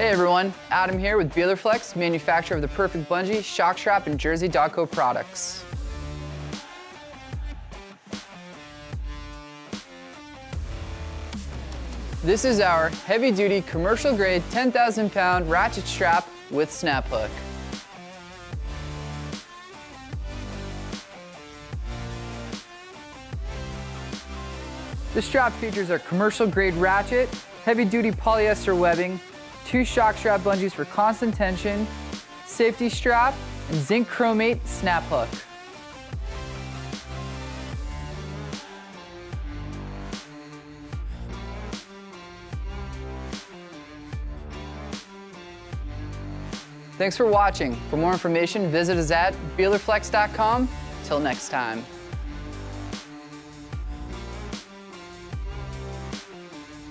Hey everyone, Adam here with Flex, manufacturer of the perfect bungee, ShockStrap, and Jersey.co products. This is our heavy-duty, commercial-grade, 10,000-pound ratchet strap with snap hook. This strap features our commercial-grade ratchet, heavy-duty polyester webbing, 2 ShockStrap bungees for constant tension, safety strap, and zinc chromate snap hook. Thanks for watching. For more information, visit us at BeelerFlex.com. Till next time.